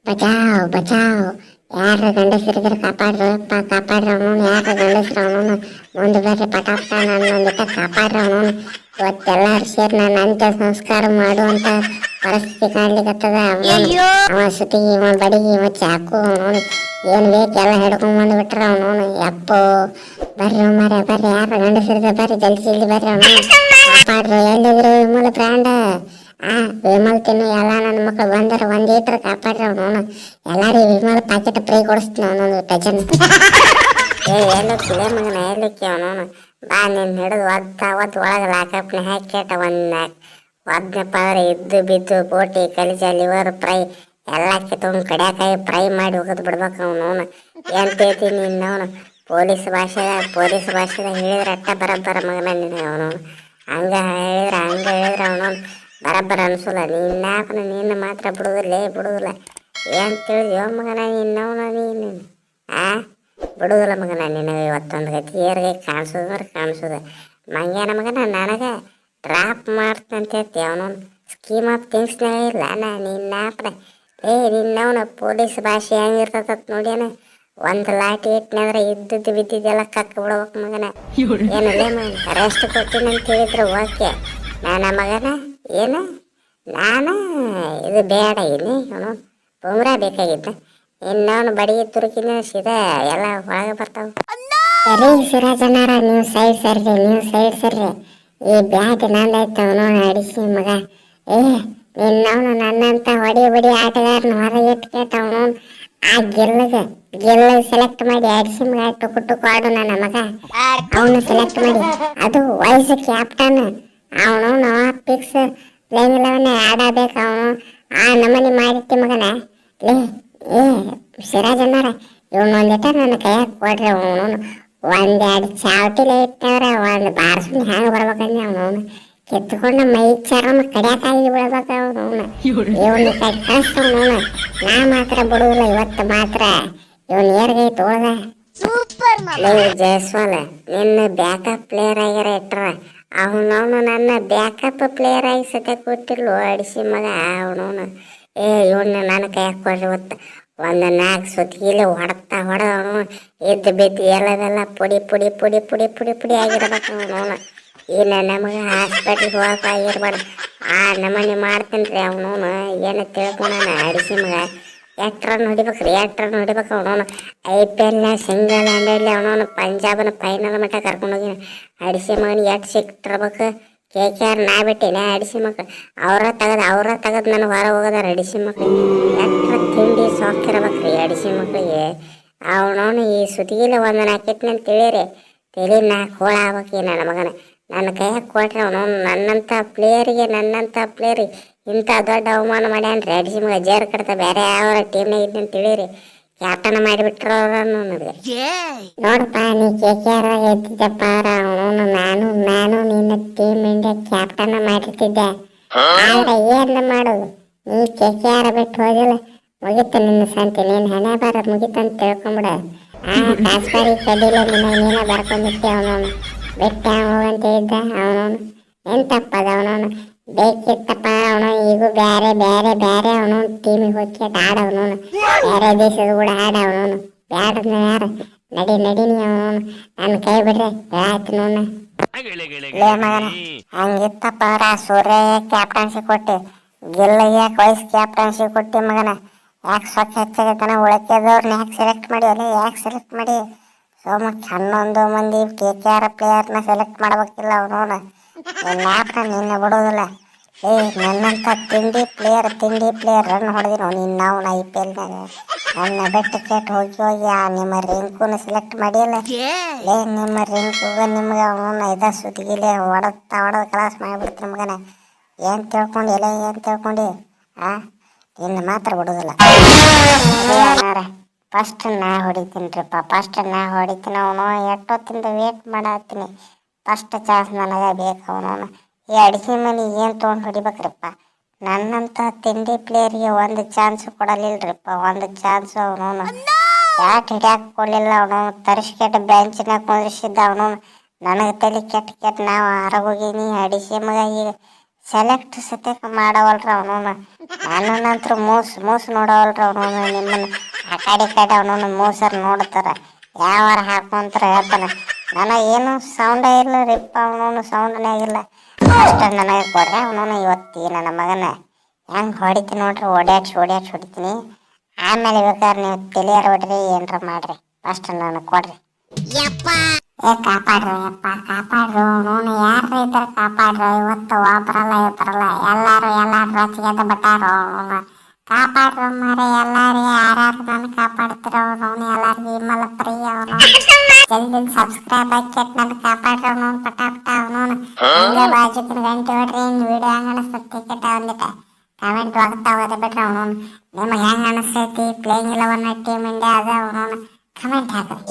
ಬಚಾವ್ ಬಚಾವ್ ಯಾರ ಗಂಡಸರಿದ್ರೆ ಕಾಪಾಡ್ರಪ್ಪ ಕಾಪಾಡ್ರ ಅವನು ಯಾರ ಗಂಡಸ್ರ ಅವನು ಒಂದು ಬೇರೆ ಪಟಾಪ್ಟ ನನ್ನೊಂದಿಟ್ಟ ಕಾಪಾಡ್ರ ಅವನು ಇವತ್ತೆಲ್ಲಾರು ಸೇರಿ ನಾನು ಅಂತ್ಯ ಸಂಸ್ಕಾರ ಮಾಡುವಂತ ಪರಿಸ್ಥಿತಿ ಕಾಣ್ಲಿಕ್ಕತ್ತದ ಅವ ಸುತ್ತಿಗೆ ಇವ ಬಡಿಗೆ ಇವ ಚಾಕು ಅವನು ಏನ್ ಬೇಕು ಎಲ್ಲ ಹಿಡ್ಕೊಂಡ್ ಬಂದು ಬಿಟ್ರ ಅವನು ಯಪ್ಪೋ ಬರ್ರಿ ಮರ ಬರ್ರಿ ಯಾರ ಗಂಡಸರಿದ್ರೆ ಬರ್ರಿ ಜಲ್ದಿ ಜಲ್ದಿ ಬರ್ರಿ ಅವನು ಕಾಪಾಡ್ರು ಎಲ್ಲಿದ್ರು ವಿಮಲ್ ಬ್ರ್ಯಾಂಡ ವಿಮಲ್ ತಿನ್ನು ಎಲ್ಲ ನನ್ನ ಮಕ್ಕಳು ಬಂದಾರ ಒಂದ್ ಲೀಟರ್ ಕಾಪಾಡ್ರಿ ಅವನು ಎಲ್ಲಾರಿಗೂ ವಿಮಲ್ ಪ್ಯಾಕೆಟ್ ಫ್ರೀ ಕೊಡಿಸ್ತೀನಿ ಅವನೊಂದು ಡಜನ್ ಎಲ್ಲಕ್ಕಿಲ್ಲ ಮಗನ ಎಲ್ಲಕ್ಕೆ ಅವನು ಬಾ ನೀನ್ ಹಿಡಿದು ಒದ್ದು ಒಳಗೆ ಲಾಕಪ್ನ ಹಾಕಿ ಕೇಟ ಒದ್ನಪ್ಪ ಅಂದ್ರೆ ಇದ್ದು ಬಿದ್ದು ಬೋಟಿ ಕಲಿಜ ಲಿವರ್ ಫ್ರೈ ಎಲ್ಲ ಕಿತ್ಕೊಂಡು ಕಡ್ಯಾಕಾಯಿ ಫ್ರೈ ಮಾಡಿ ಹೋಗೋದು ಬಿಡ್ಬೇಕು ಅವನು ಏನ್ ತೇತಿ ನೀನು ಅವನು ಪೊಲೀಸ್ ಭಾಷೆದಾಗ ಹೇಳಿದ್ರೆ ಅಟ್ಟ ಬರಬ್ಬರ ಮಗನ ನೀನು ಅವನು ಹಂಗ ಹೇಳಿದ್ರೆ ಅವನು ಬರಬ್ಬರ ಅನ್ಸಲ್ಲ ನೀನು ಮಾತ್ರ ಬಿಡುದಿಲ್ಲ ಏನ್ ತಿಳಿದ್ಯೋ ಮಗನ ನಿನ್ನವನ ನೀನು ಬಿಡುದಿಲ್ಲ ಮಗನ ನಿನಗೆ ಇವತ್ತೊಂದು ಗತಿ ಏರ್ಗೆ ಕಾಣಿಸೋದ ಮಂಗ್ಯಾನ ಮಗನ ನನಗೆ ಡ್ರಾಪ್ ಮಾಡ್ತಂತೈತಿ ಅವನು ಸ್ಕೀಮ್ ಆಫ್ ಥಿಂಗ್ಸ್ನಾಗ ಇಲ್ಲ ನಿನ್ನಾಪ್ರ ನಿನ್ನವನ ಪೊಲೀಸ್ ಭಾಷೆ ಹೆಂಗಿರ್ತದ ನೋಡ್ಯಾನ ಒಂದು ಲಾಟಿ ಇಟ್ನಂದ್ರೆ ಇದ್ದದ್ದು ಬಿದ್ದಿದ್ದೆಲ್ಲ ಕಕ್ಕ ಬಿಡ್ಬೇಕು ಮಗನ ಏನಲ್ಲೇ ರೆಸ್ಟ್ ಕೊಟ್ಟಿನಿ ಅಂತ ಹೇಳಿದ್ರು ಓಕೆ ನನ್ನ ಮಗನ ಏನು ನಾನು ಇದು ಬೇಡ ಇಲ್ಲಿ ಅವನು ಬುಮ್ರಾ ಬೇಕಾಗಿದ್ದ ಇನ್ನವನು ಬಡಿಗೆ ತುರುಕಿನ ಸೀದಾ ಎಲ್ಲ ಒಳಗೆ ಬರ್ತಾವ ಸರಿ ಸಿರಾಜನಾರ ನೀವು ಸೈಡ್ ಸರ್ರಿ ಈ ಬ್ಯಾಟ್ ನಂದಾಯ್ತವನು ಅಡಿಸಿ ಮಗ ನಿನ್ನವನು ನನ್ನಂತ ಹೊಡಿ ಆಟಗಾರನ ಹೊರಗೆ ಇಟ್ಕೇಟವನು ಆ ಗೆಲ್ಲ ಸೆಲೆಕ್ಟ್ ಮಾಡಿ ಅಡಿಸಿ ಮಗ ಟುಕು ಆಡು ನನ್ನ ಮಗ ಅವನು ಸೆಲೆಕ್ಟ್ ಮಾಡಿ ಅದು ವೈಸ್ ಕ್ಯಾಪ್ಟನ್ ಅವನು ಪಿಕ್ಸ್ ಪ್ಲೇಯಿಂಗ್ 11 ಆಡಬೇಕು ಅವನು ಆ ನಮನಿ ಮಾಡಿರ್ತಿ ಮಗನ ಸಿರಾಜನ್ನಾರ ಇವನು ಒಂದಿಟ ನನ್ನ ಕೈಯಾಗ ಕೊಡ್ರಿ ಅವನು ಒಂದೆರಡು ಚಾವಟಿಲೆ ಇಟ್ಟವ್ರೆ ಒಂದು ಬಾರ್ಸುಂಡು ಹ್ಯಾಂಗ ಬರ್ಬೇಕಂದ್ರೆ ಅವನು ಕಿತ್ಕೊಂಡು ಮೈ ಚರ್ಮ ಕಡಿಯಾಕಾಗಿ ಬಿಡ್ಬೇಕ ಅವನು ಇವನು ಕಳಿಸ್ತವನು ನಾ ಮಾತ್ರ ಬಿಡುದಿಲ್ಲ ಇವತ್ತು ಮಾತ್ರ ಇವನು ಏರ್ಗೈ ತೋಳ್ದ ಜಯಸ್ವಾಲ್ ನಿನ್ನ ಬ್ಯಾಕಪ್ ಪ್ಲೇಯರ್ ಆಗ್ಯಾರ ಇಟ್ರ ಅವನವನು ನನ್ನ ಬ್ಯಾಕಪ್ ಪ್ಲೇಯರ್ ಆಗಿ ಸತ್ಯ ಕೊಟ್ಟಿಲ್ವ ಅಡಿಸಿ ಮಗ ಅವನವನು ಇವನ್ನ ನನ್ನ ಕೈಯಾಗ ಕೊಡ್ರಿ ಇವತ್ತು ಒಂದು 4 ಸುತ್ತಿಗೆ ಹೊಡೆದವನು ಎದ್ದು ಬಿದ್ದು ಎಲ್ಲದೆಲ್ಲ ಪುಡಿ ಆಗಿರ್ಬೇಕು ಅವನವನು ಇಲ್ಲ ನಮಗೆ ಹಾಸ್ಪಿಟ್ಲಿಗೆ ಹೋಗಕ್ಕೆ ಆಗಿರ್ಬಾರ್ದು ಆ ನಮನಿ ಮಾಡ್ತೀನಿ ರೀ ಅವನವನು ಏನು ತಿಳ್ಕೊಳಣ ಅಡಿಸಿ ಮಗ ಎಷ್ಟು ರನ್ ಹೊಡಿಬೇಕು ಅವನವನು IPL ಸಿಂಗಲ್ ಹ್ಯಾಂಡೆಡ್ಲಿ ಅವನವನು ಪಂಜಾಬ್ನ ಫೈನಲ್ ಮಟ್ಟ ಕರ್ಕೊಂಡೋಗಿ ಅಡಿಸಿ ಮಗನಿಗೆ ಎಷ್ಟು ಸಿಕ್ತಿರ್ಬೇಕು KKR ನಾ ಬಿಟ್ಟಿನ ಅಡಿಸಿ ಮಕ್ಳು ಅವ್ರ ತೆಗದು ನನಗೆ ಹೊರ ಹೋಗೋದಾರ ಅಡಿಸಿ ಮಕ್ಳು ಎಟ್ರ ತಿಂಡಿ ಸಾಕಿರ್ಬೇಕ್ರಿ ಅಡಿಸಿ ಮಕ್ಳಿಗೆ ಅವನವನು ಈ ಸುತ್ತಿಗೆಲ್ಲ ಒಂದು ನಾಕಿಟ್ನ ಅಂತ ತಿಳಿರಿ ತಲೆ 4 ಹೋಳ ಆಗ್ಬೇಕು ನನ್ನ ಮಗನ ನನ್ನ ಕೈಯಾಗ ಕೊಟ್ರೆ ಅವನವನು ನನ್ನಂಥ ಪ್ಲೇಯರಿಗೆ ಇಂಥ ದೊಡ್ಡ ಅವಮಾನ ಮಾಡ್ಯಾನ್ರಿ ಅಡಿಸಿ ಮಗ ಜೇರ್ ಕಡ್ತ ಬೇರೆ ಯಾವ ಟೀಮ್ನಾಗ ಇದ್ದಂತ ತಿಳಿರಿ ಕ್ಯಾಪ್ಟನ್ ಮಾಡಿಬಿಟ್ರು ಅವ್ರನ್ನು ನನಗೆ ನೋಡಪ್ಪ ನೀ KKR ಎದ್ದಿದ್ದಪ್ಪ ಅವನು ನಾನು ನಿನ್ನ ಟೀಮ್ ಇಂಡಿಯಾ ಕ್ಯಾಪ್ಟನ್ ಮಾಡಿರ್ತಿದ್ದೆ ಆದ್ರೆ ಏನ್ ಮಾಡೋದು ನೀ KKR ಬಿಟ್ಟು ಹೋಗಿಲ್ಲ ಮುಗಿತು ನಿನ್ನ ಸಂತಿ ನೀನ್ ಹಣೆ ಬಾರ ಮುಗಿತಂತ ತಿಳ್ಕೊಂಬಿಡ ಕಾಸ್ಪಾರಿ ಕಡಿಲ ನೀನ ಬರ್ಕೊಂಡ್ಬಿಟ್ಟೆ ಅವನವನು ಬಿಟ್ಟ ಹೋಗಂತ ಇದ್ದ ಅವನವನು ಎಂತಪ್ಪದ ಅವನವನು ಬೇಕಿತ್ತಪ್ಪ ಅವನು ಈಗ ಬೇರೆ ಅವನು ಟೀಮಿಗೆ ಹೋಗಿ ಆಡವನವನು ಬೇರೆ ದೇಶದ ಕೂಡ ಆಡವನವನು ಬ್ಯಾಡನ ಯಾರು ನಡಿ ನೀ ಅವನವನು ನನ್ನ ಕೈ ಬಿಡ್ರೆ ಆಯ್ತು ನೋಡ ಲೇ ಮಗನ ಹಂಗಿತ್ತಪ್ಪ ಅವ್ರ ಸೂರ್ಯ ಕ್ಯಾಪ್ಟನ್ಸಿ ಕೊಟ್ಟು ಗಿಲ್ಲಯ್ಯ ವೈಸ್ ಕ್ಯಾಪ್ಟನ್ಸಿ ಕೊಟ್ಟಿ ಮಗನ ಯಾಕೆ ಸೊಕ್ಕ ಹೆಚ್ಚಾಗೈತನ ಉಳಕೆದವ್ರನ್ನ ಯಾಕೆ ಸೆಲೆಕ್ಟ್ ಮಾಡಿ ಸೋಮಕ್ಕೆ 11 ಮಂದಿ KKR ಪ್ಲೇಯರ್ನ ಸೆಲೆಕ್ಟ್ ಮಾಡ್ಬೇಕಿಲ್ಲ ಅವನವನು ನಿನ್ನ ಬಿಡೋದಿಲ್ಲ ನನ್ನಂತ ತಿಂಡಿ ಪ್ಲೇಯರ್ ರನ್ ಹೊಡೆದಿರೋ ನಾವು IPLನಾಗ ನನ್ನ ಬೆಟ್ಟ ಕೆಟ್ಟು ಹೋಗಿ ನಿಮ್ಮ ರಿಂಕುನ ಸೆಲೆಕ್ಟ್ ಮಾಡಿಲ್ಲ ನಿಮ್ಮ ರಿಂಕುಗ ನಿಮ್ಗೆ ಅವನು ಇದ ಸುತ್ತಿಗಿಲೆ ಹೊಡೆದ ಕ್ಲಾಸ್ ಮಾಡಿಬಿಡ್ತೀನಿ ಮಗನ ಏನು ತಿಳ್ಕೊಂಡು ಇನ್ನು ಮಾತ್ರ ಬಿಡೋದಿಲ್ಲ ಫಸ್ಟ್ ನಾ ಹೊಡಿತೀನಿ ಅವನು ಎಷ್ಟೊತ್ತಿಂದ ವೇಟ್ ಮಾಡತ್ತೀನಿ ಫಸ್ಟ್ ಚಾನ್ಸ್ ನನಗೆ ಬೇಕು ಅವನವನು ಈ ಅಡಿಕೆ ಮನೆ ಏನು ತೊಗೊಂಡು ಹೊಡಿಬೇಕ್ರಿಪ್ಪ ನನ್ನಂತ ತಿಂಡಿ ಪ್ಲೇಯರ್ಗೆ ಒಂದು ಚಾನ್ಸ್ ಕೊಡಲಿಲ್ರಿಪ್ಪ ಒಂದು ಚಾನ್ಸ್ ಅವನವನು ಬ್ಯಾಟ್ ಹಿಡಿಯಾಕೆ ಕೊಡಲಿಲ್ಲ ಅವನವನು ತರಿಸ್ಕೆಟ್ಟು ಬೆಂಚ್ನಾಗ ಕುಂದ್ರಿಸಿದ್ದ ಅವನವನು ನನಗೆ ತಲೆ ಕೆಟ್ಟ ನಾವು ಹೊರಗೋಗೀನಿ ಅಡಿಸಿ ಮಗ ಈಗ ಸೆಲೆಕ್ಟ್ ಸತ್ಯಕ್ಕೆ ಮಾಡವಲ್ರ ಅವನವನು. ನನ್ನಂತರೂ ಮೂಸ್ ನೋಡವಲ್ರ ಅವನವನು. ನಿಮ್ಮನ್ನು ಆ ಕಡೆ ಅವನವನು ಮೂಸರ್ ನೋಡ್ತಾರ. ಯಾವಾರ ಹಾಕೊಂತಾರ ಹೇಳ್ತಾನ. ನನಗೇನು ಸೌಂಡೇ ಇಲ್ಲ ರೀಪ್ಪ, ಅವನವನು ಸೌಂಡನೇ ಇಲ್ಲ. ಅಷ್ಟ ನನಗೆ ಕೊಡ್ರಿ ಅವನವನು. ಇವತ್ತು ನನ್ನ ಮಗನ ಹೆಂಗೆ ಹೊಡಿತೀನಿ ನೋಡ್ರಿ, ಓಡ್ಯಾಡ್ಸಿ ಹೊಡಿತೀನಿ. ಆಮೇಲೆ ಬೇಕಾದ್ರೆ ನೀವು ತಿಳಿಯಾರ ಹೊಡ್ರಿ ಏನ್ರ ಮಾಡ್ರಿ. ಅಷ್ಟು ನನಗೆ ಕೊಡ್ರಿ. ಕಾಪಾಡ್ರಿ ಯಪ್ಪ, ಕಾಪಾಡ್ರಿ. ಅವನು ಯಾರ ಇದ್ದಾರೆ ಕಾಪಾಡ್ರಿ. ಇವತ್ತು ಒಬ್ಬರಲ್ಲ ಇಬ್ಬರಲ್ಲ, ಎಲ್ಲಾರು ರಚಿಗೆದ ಬಿಟ್ಟಾರ. ಅವನು ಕಾಪಾಡ್ರಿ ಮಾರೆ. ಎಲ್ಲಾರು ಯಾರ್ಯಾರು ನಾನು ಕಾಪಾಡ್ತಿರ ಅವನು. ಎಲ್ಲಾರ್ಗು ಇಮ್ಮಲ ಪ್ರೀ ಅವನು. ಜಲ್ದಿ ಸಬ್ಸ್ಕ್ರೈಬ್ ಹಾಕಿ ನನ್ನ ಕಾಪಾಡ್ರಿ ಅವನು. ಪಟ ಅವನು ಹಂಗೆ ಬಾಜುಕಿನ ಗಂಟೆ ಹೊಡ್ರಿ. ವಿಡಿಯೋ ಹೆಂಗೆ ಅನಿಸ್ತೈತಿ ಟಿಕೆಟ್ ಒಂದಿಟ ಕಮೆಂಟ್ ಹೋಗ್ತಾ ಹೋದೆ ಬಿಟ್ರಿ ಅವನು. ನಿಮಗೆ ಹೆಂಗೆ ಅನಿಸ್ತೈತಿ ಪ್ಲೇಯಿಂಗ್ 11 ಟೀಮ್ ಇಂಡಿಯಾ ಅದ ಅವನು ಕಮೆಂಟ್ ಹಾಕ್ರಿ.